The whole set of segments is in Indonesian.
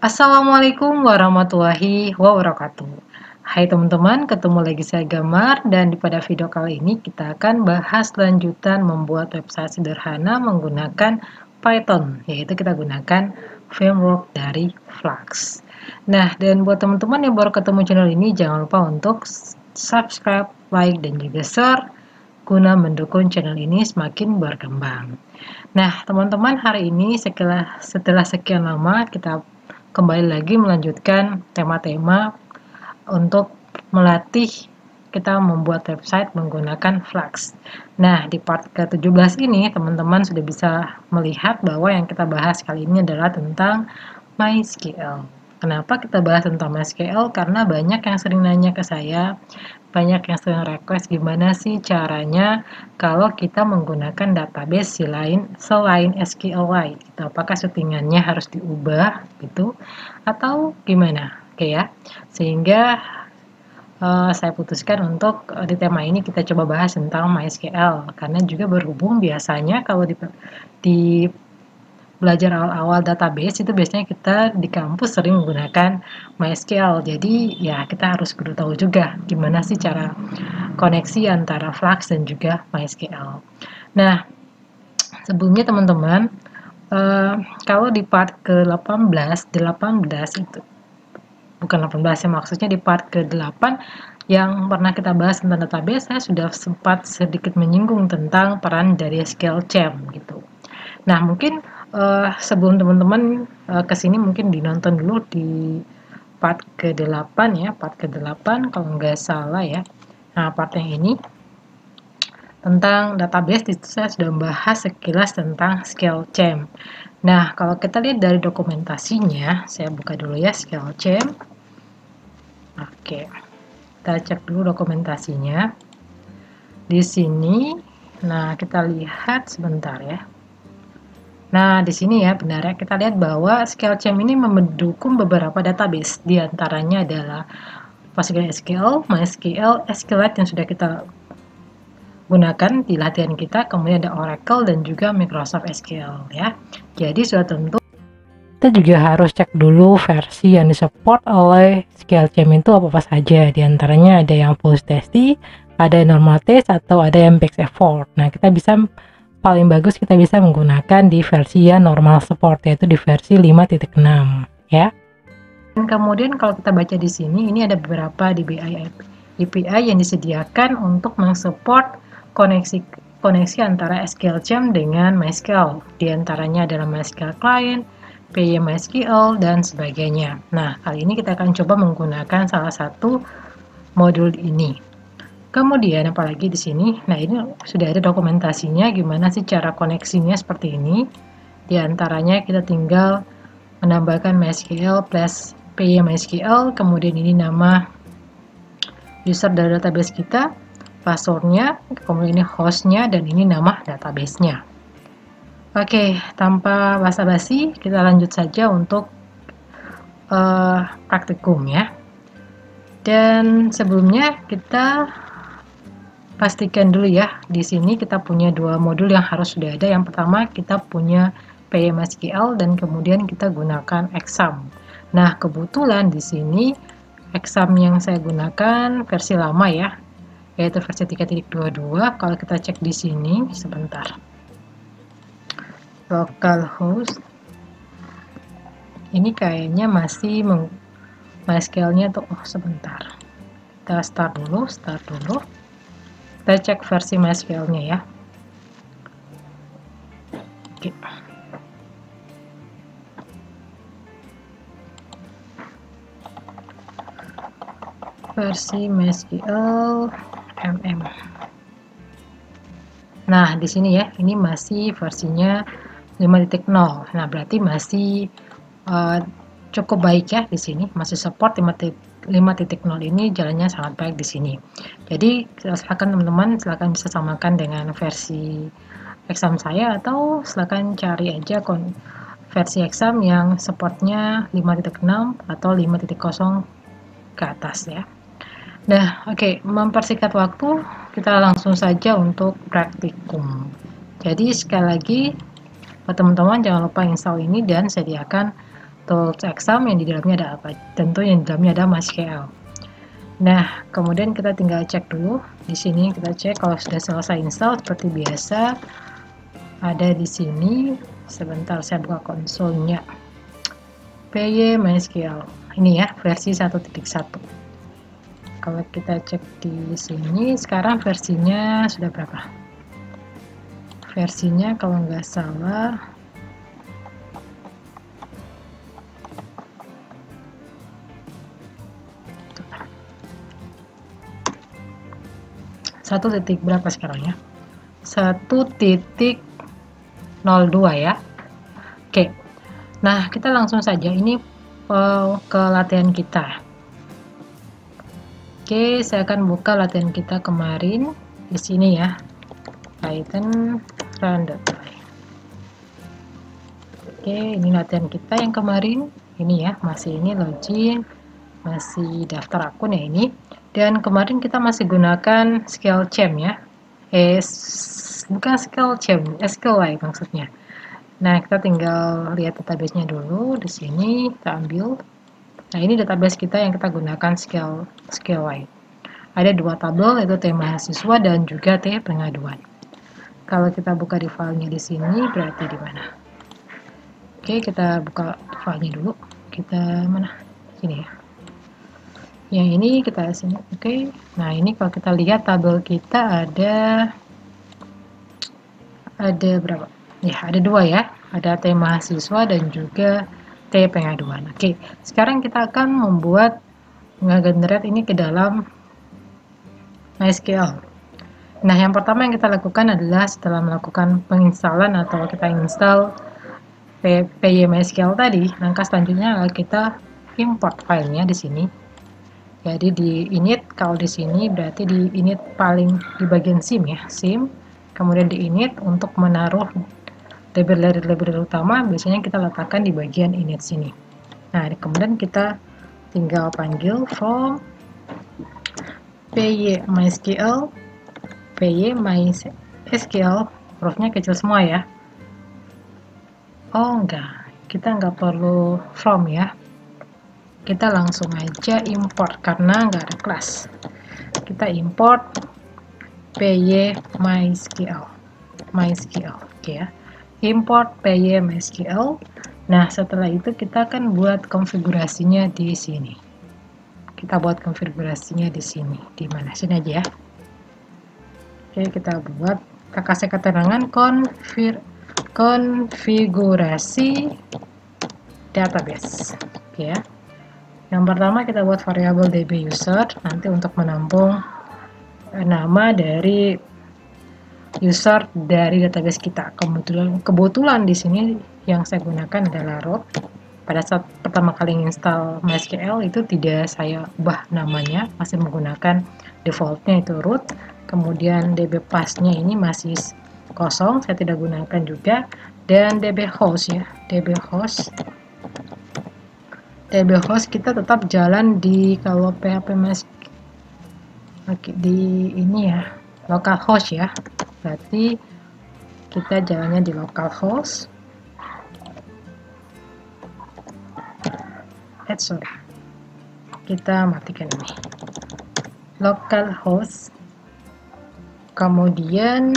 Assalamualaikum warahmatullahi wabarakatuh. Hai teman-teman, ketemu lagi saya Gamar dan pada video kali ini kita akan bahas lanjutan membuat website sederhana menggunakan Python, yaitu kita gunakan framework dari Flux. Nah, dan buat teman-teman yang baru ketemu channel ini, jangan lupa untuk subscribe, like, dan juga share guna mendukung channel ini semakin berkembang. Nah, teman-teman, hari ini setelah sekian lama kita kembali lagi melanjutkan tema-tema untuk melatih kita membuat website menggunakan Flux. Nah, di part ke-17 ini teman-teman sudah bisa melihat bahwa yang kita bahas kali ini adalah tentang MySQL. Kenapa kita bahas tentang MySQL? Karena banyak yang sering nanya ke saya, banyak yang sering request gimana sih caranya kalau kita menggunakan database selain SQLite gitu. Apakah settingannya harus diubah gitu atau gimana? Oke ya. Sehingga saya putuskan untuk di tema ini kita coba bahas tentang MySQL karena juga berhubung biasanya kalau di belajar awal-awal database itu biasanya kita di kampus sering menggunakan MySQL. Jadi ya kita harus kudu tahu juga gimana sih cara koneksi antara Flux dan juga MySQL. Nah, sebelumnya teman-teman, kalau di part ke-18 itu bukan 18 ya, maksudnya di part ke-8 yang pernah kita bahas tentang database, saya sudah sempat sedikit menyinggung tentang peran dari SQL Champ gitu. Nah, mungkin sebelum teman-teman kesini mungkin dinonton dulu di part ke-8 ya, part ke-8 kalau nggak salah ya. Nah, part yang ini tentang database itu saya sudah membahas sekilas tentang SQL Champ. Nah, kalau kita lihat dari dokumentasinya, saya buka dulu ya SQL Champ. Oke, kita cek dulu dokumentasinya. Di sini, nah kita lihat sebentar ya. Nah, di sini ya benar ya, kita lihat bahwa SQL Champ ini mendukung beberapa database. Di antaranya adalah PostgreSQL, MySQL, SQLite yang sudah kita gunakan di latihan kita, kemudian ada Oracle dan juga Microsoft SQL ya. Jadi sudah tentu kita juga harus cek dulu versi yang disupport oleh SQL Champ itu apa saja. Di antaranya ada yang full testi, ada yang normal test, atau ada yang best effort. Nah, kita bisa paling bagus kita bisa menggunakan di versi yang normal support, yaitu di versi 5.6 ya. Dan kemudian kalau kita baca di sini, ini ada beberapa API yang disediakan untuk mensupport koneksi antara SQL Champ dengan MySQL. Di antaranya adalah MySQL Client, PyMySQL, dan sebagainya. Nah, kali ini kita akan coba menggunakan salah satu modul ini. Kemudian apalagi di sini, nah ini sudah ada dokumentasinya gimana sih cara koneksinya seperti ini. Di antaranya kita tinggal menambahkan MySQL plus PyMySQL, kemudian ini nama user dari database kita, passwordnya, kemudian ini hostnya, dan ini nama databasenya. Oke, tanpa basa-basi kita lanjut saja untuk praktikum ya. Dan sebelumnya kita pastikan dulu ya, di sini kita punya dua modul yang harus sudah ada. Yang pertama kita punya PyMySQL dan kemudian kita gunakan exam. Nah, kebetulan di sini exam yang saya gunakan versi lama ya, yaitu versi 3.22. Kalau kita cek di sini sebentar. Localhost. Ini kayaknya masih MySQL-nya tuh, oh sebentar. Kita start dulu. Kita cek versi MySQL-nya ya. Oke. Versi MySQL MM. Nah, di sini ya, ini masih versinya 5.0. Nah, berarti masih cukup baik ya di sini, masih support 5.0 ini jalannya sangat baik di sini. Jadi silakan teman-teman, silakan bisa samakan dengan versi exam saya atau silakan cari aja versi exam yang supportnya 5.6 atau 5.0 ke atas ya. Nah, oke, mempersingkat waktu, kita langsung saja untuk praktikum. Jadi sekali lagi buat teman-teman jangan lupa install ini dan sediakan tools exam yang di dalamnya ada apa? Tentu yang di dalamnya ada MySQL. Nah, kemudian kita tinggal cek dulu. Di sini kita cek kalau sudah selesai install seperti biasa. Ada di sini. Sebentar saya buka konsolnya. PY MySQL. Ini ya, versi 1.1. Kalau kita cek di sini, sekarang versinya sudah berapa? Versinya kalau nggak salah 1 titik berapa sekarang ya? 1.02 ya. Oke. Nah, kita langsung saja ini ke latihan kita. Oke, saya akan buka latihan kita kemarin di sini ya. Python run.py. Oke, ini latihan kita yang kemarin. Ini ya, masih ini login, masih daftar akun ya ini. Dan kemarin kita masih gunakan SQLchamp ya. Bukan SQLchamp, SQLite maksudnya. Nah, kita tinggal lihat database-nya dulu. Di sini kita ambil. Nah, ini database kita yang kita gunakan SQLite. Ada dua tabel, yaitu T mahasiswa dan juga T pengaduan. Kalau kita buka di filenya di sini, berarti di mana? Oke, kita buka filenya dulu. Kita mana? Sini ya. Yang ini kita sini. Oke. Nah, ini kalau kita lihat tabel kita ada berapa? Ya, ada dua ya. Ada T mahasiswa dan juga T pengaduan. Oke, sekarang kita akan membuat nge-generate ini ke dalam MySQL. Nah, yang pertama yang kita lakukan adalah setelah melakukan penginstalan atau kita install PY MySQL tadi, langkah selanjutnya adalah kita import filenya di sini. Jadi di init, kalau di sini berarti di init paling di bagian sim ya, sim. Kemudian di init untuk menaruh label utama biasanya kita letakkan di bagian init sini. Nah, kemudian kita tinggal panggil from py MySQL, hurufnya kecil semua ya. Oh enggak, kita nggak perlu from ya. Kita langsung aja import karena nggak ada kelas. Kita import py MySQL, oke ya. Import py MySQL. Nah, setelah itu kita akan buat konfigurasinya di sini. Kita buat konfigurasinya di sini. Di mana? Sini aja ya. Oke, kita buat, kita kasih keterangan konfigurasi database. Oke ya. Yang pertama kita buat variabel db user nanti untuk menampung nama dari user dari database kita. Kebetulan di sini yang saya gunakan adalah root. Pada saat pertama kali install MySQL itu tidak saya ubah namanya, masih menggunakan defaultnya itu root. Kemudian db path-nya ini masih kosong, saya tidak gunakan juga. Dan db host ya, db host kita tetap jalan di, kalau PHP di ini ya, localhost ya, berarti kita jalannya di localhost. Sorry, kita matikan ini localhost. Kemudian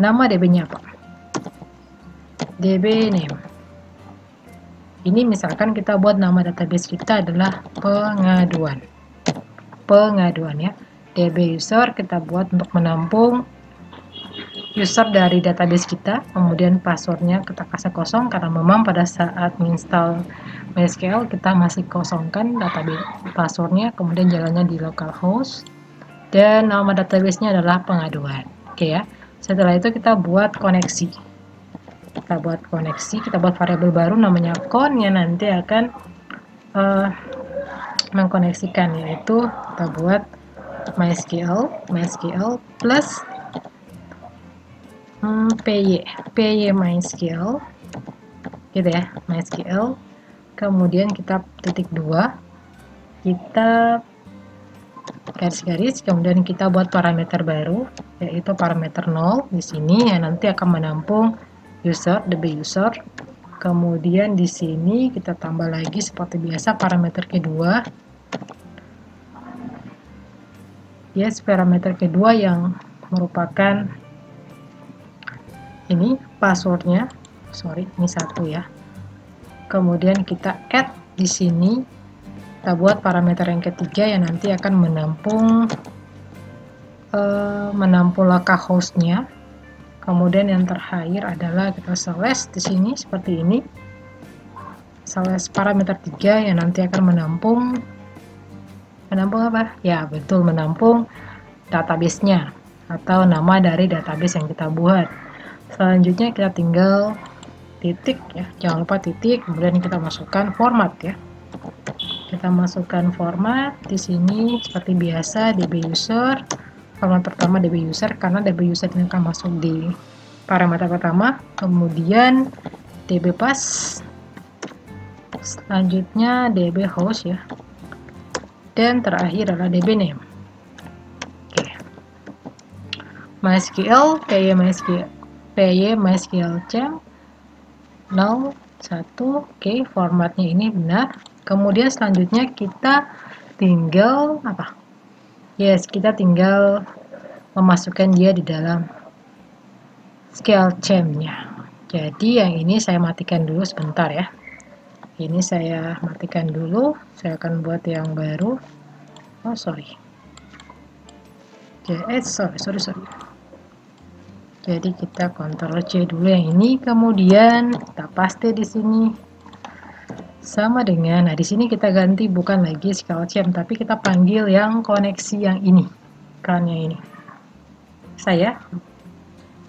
nama db-nya apa? db name. Ini misalkan kita buat nama database kita adalah pengaduan ya. db user kita buat untuk menampung user dari database kita, kemudian passwordnya kita kasih kosong karena memang pada saat menginstal MySQL kita masih kosongkan database passwordnya, kemudian jalannya di localhost dan nama database-nya adalah pengaduan. Oke ya. Setelah itu kita buat koneksi. Kita buat variabel baru namanya con yang nanti akan mengkoneksikan, yaitu kita buat MySQL plus py MySQL gitu ya, MySQL. Kemudian kita titik 2, kita garis-garis, kemudian kita buat parameter baru yaitu parameter 0 di sini yang nanti akan menampung user, db user. Kemudian di sini kita tambah lagi seperti biasa parameter kedua. Yes, parameter kedua yang merupakan ini passwordnya. Sorry, ini satu ya. Kemudian kita add di sini. Kita buat parameter yang ketiga yang nanti akan menampung localhost-nya. Kemudian yang terakhir adalah kita slash di sini seperti ini. Slash parameter 3 yang nanti akan menampung apa? Ya, betul, menampung database-nya atau nama dari database yang kita buat. Selanjutnya kita tinggal titik ya. Jangan lupa titik, kemudian kita masukkan format ya. Kita masukkan format di sini seperti biasa DB user. Format pertama DB user karena DB user ini akan masuk di parameter pertama, kemudian DB pass, selanjutnya DB host ya, dan terakhir adalah DB name. Oke. MySQL, PY MySQL champ 01. Oke, formatnya ini benar. Kemudian selanjutnya kita tinggal apa? Yes, kita tinggal memasukkan dia di dalam SQL champ-nya. Jadi yang ini saya matikan dulu sebentar ya. Ini saya matikan dulu. Saya akan buat yang baru. Oh sorry. Sorry. Jadi kita Ctrl C dulu yang ini. Kemudian kita paste di sini. Sama dengan, nah di sini kita ganti bukan lagi SQL champ, tapi kita panggil yang koneksi yang ini, kan yang ini. Saya,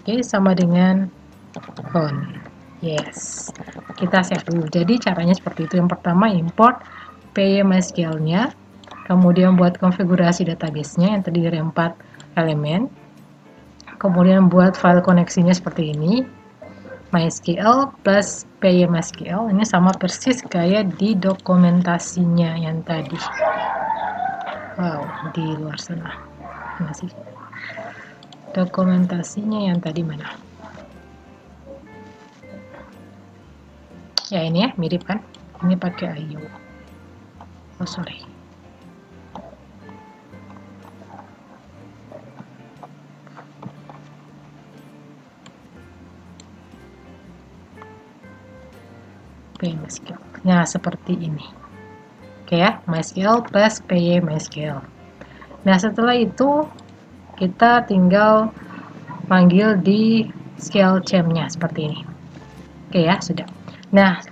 oke, sama dengan phone. Yes, kita save dulu. Jadi caranya seperti itu. Yang pertama import PY MySQL-nya, kemudian buat konfigurasi database-nya yang terdiri dari 4 elemen, kemudian buat file koneksinya seperti ini. MySQL plus PY MySQL ini sama persis kayak di dokumentasinya yang tadi. Wow, di luar sana. Mana sih? Dokumentasinya yang tadi mana? Ya ini ya, mirip kan? Ini pakai IO. Oh sorry. MySQL. Nah, seperti ini. Oke ya, MySQL plus PY MySQL. Nah, setelah itu kita tinggal panggil di SQL champ-nya seperti ini. Oke ya, sudah. Nah,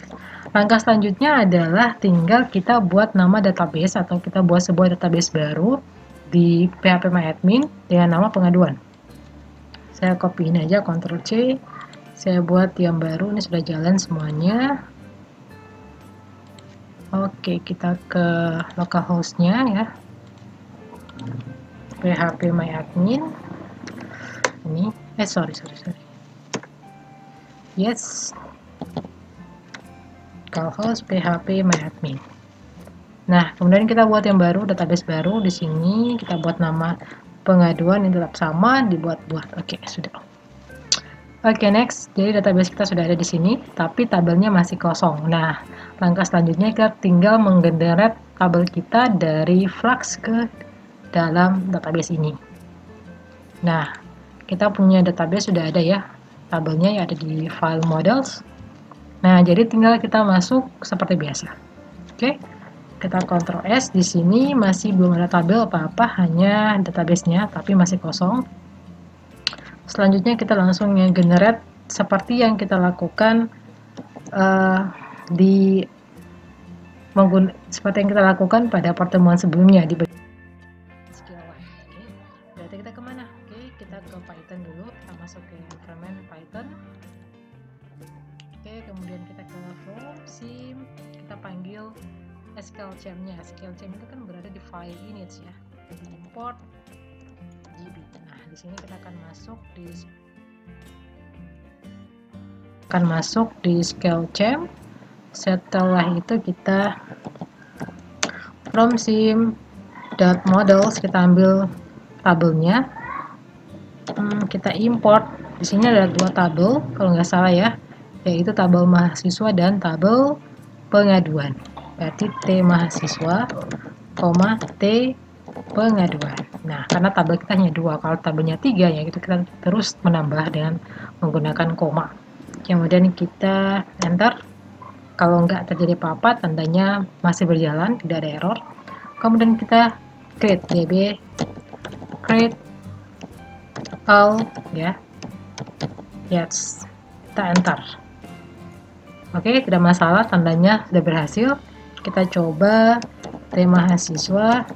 langkah selanjutnya adalah tinggal kita buat nama database atau kita buat sebuah database baru di phpMyAdmin dengan nama pengaduan. Saya copy ini aja, Ctrl C. Saya buat yang baru, ini sudah jalan semuanya. Oke, kita ke localhost-nya ya. phpMyAdmin. Ini, sorry. Yes. Localhost phpMyAdmin. Nah, kemudian kita buat yang baru, database baru di sini. Kita buat nama pengaduan ini tetap sama, dibuat-buat. Oke, sudah. Oke, next. Jadi database kita sudah ada di sini, tapi tabelnya masih kosong. Nah, langkah selanjutnya kita tinggal menggenerate tabel kita dari Flux ke dalam database ini. Nah, kita punya database sudah ada ya, tabelnya yang ada di file models. Nah, jadi tinggal kita masuk seperti biasa. Oke, kita Ctrl S. Di sini masih belum ada tabel apa-apa, hanya database-nya, tapi masih kosong. Selanjutnya kita langsung generate seperti yang kita lakukan seperti yang kita lakukan pada pertemuan sebelumnya di SQL. Oke, berarti kita kemana? Oke, kita ke Python dulu. Kita masuk ke environment Python. Oke, kemudian kita ke from sim. Kita panggil SQL champ-nya. SQL champ itu kan berada di file init ya. Jadi import GB. Nah, di sini kita akan masuk di SQL champ. Setelah itu kita from sim.models, kita ambil tabelnya. Kita import. Di sini ada 2 tabel kalau nggak salah ya. yaitu tabel mahasiswa dan tabel pengaduan. Berarti T mahasiswa, T pengaduan. Nah, karena tabel kita hanya 2, kalau tabelnya 3 ya kita terus menambah dengan menggunakan koma. Kemudian kita enter. Kalau nggak terjadi apa-apa, tandanya masih berjalan, tidak ada error. Kemudian kita create db create all ya. Yes, kita enter. Oke, tidak masalah, tandanya sudah berhasil. Kita coba T mahasiswa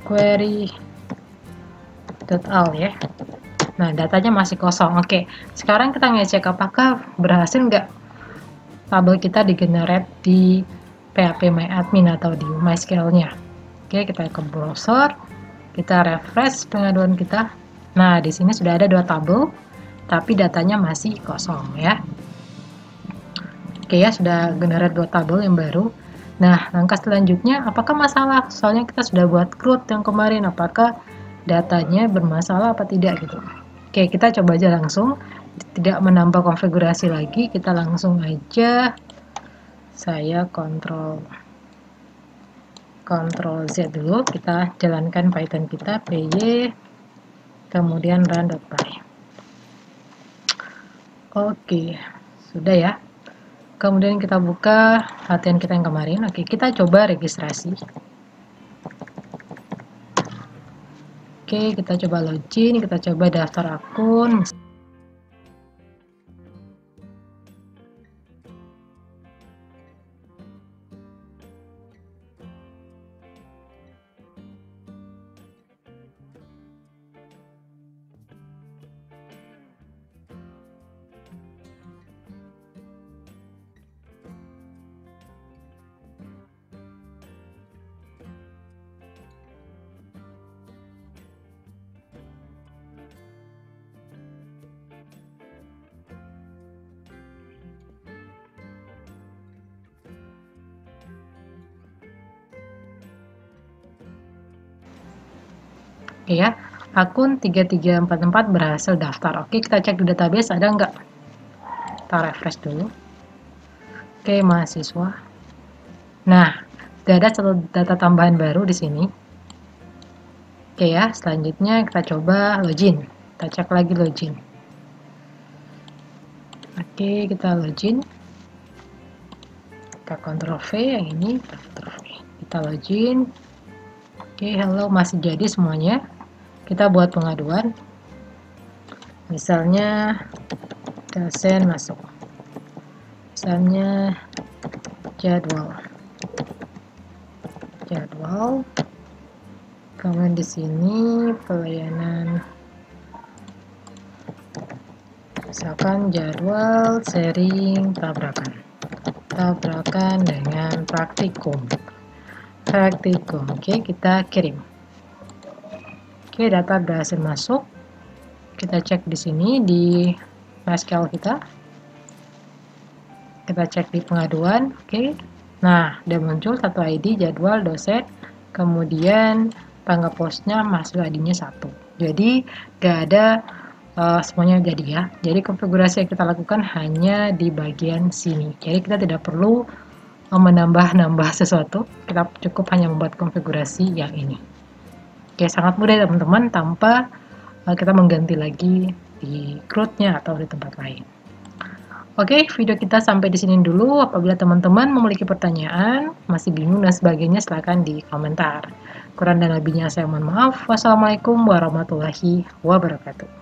query all ya. Nah, datanya masih kosong. Oke, sekarang kita ngecek apakah berhasil nggak tabel kita di-generate di PHP MyAdmin atau di MySQL-nya. Oke, kita ke browser, kita refresh pengaduan kita. Nah, di sini sudah ada 2 tabel, tapi datanya masih kosong ya. Oke ya, sudah generate 2 tabel yang baru. Nah, langkah selanjutnya, apakah masalah? Soalnya kita sudah buat CRUD yang kemarin, apakah datanya bermasalah apa tidak gitu. Oke, kita coba aja langsung, tidak menambah konfigurasi lagi, kita langsung aja, saya Ctrl Z dulu, kita jalankan Python kita, py, kemudian run.py. Oke, sudah ya. Kemudian kita buka latihan kita yang kemarin. Oke, kita coba registrasi. Oke, kita coba login, kita coba daftar akun. Oke ya, akun 3344 berhasil daftar. Oke, kita cek di database ada nggak? Kita refresh dulu. Oke, mahasiswa. Nah, sudah ada satu data tambahan baru di sini. Oke ya, selanjutnya kita coba login. Kita cek lagi login. Oke, kita login. Kita Ctrl V yang ini, Ctrl V. Kita login. Oke, halo, masih jadi semuanya. Kita buat pengaduan. Misalnya dosen masuk. Misalnya jadwal. Kemudian di sini pelayanan. Misalkan jadwal sharing tabrakan dengan praktikum. Oke, kita kirim. Oke, data berhasil masuk. Kita cek di sini di MySQL kita. Kita cek di pengaduan. Oke. Nah, udah muncul satu ID jadwal dosen, kemudian tanggal postnya masuk ID-nya 1. Jadi gak ada semuanya jadi ya. Jadi konfigurasi yang kita lakukan hanya di bagian sini. Jadi kita tidak perlu menambah sesuatu. Kita cukup hanya membuat konfigurasi yang ini. Oke, sangat mudah teman-teman, tanpa kita mengganti lagi di CRUD-nya atau di tempat lain. Oke, video kita sampai di sini dulu. Apabila teman-teman memiliki pertanyaan, masih bingung dan sebagainya, silahkan di komentar. Kurang dan lebihnya saya mohon maaf. Wassalamualaikum warahmatullahi wabarakatuh.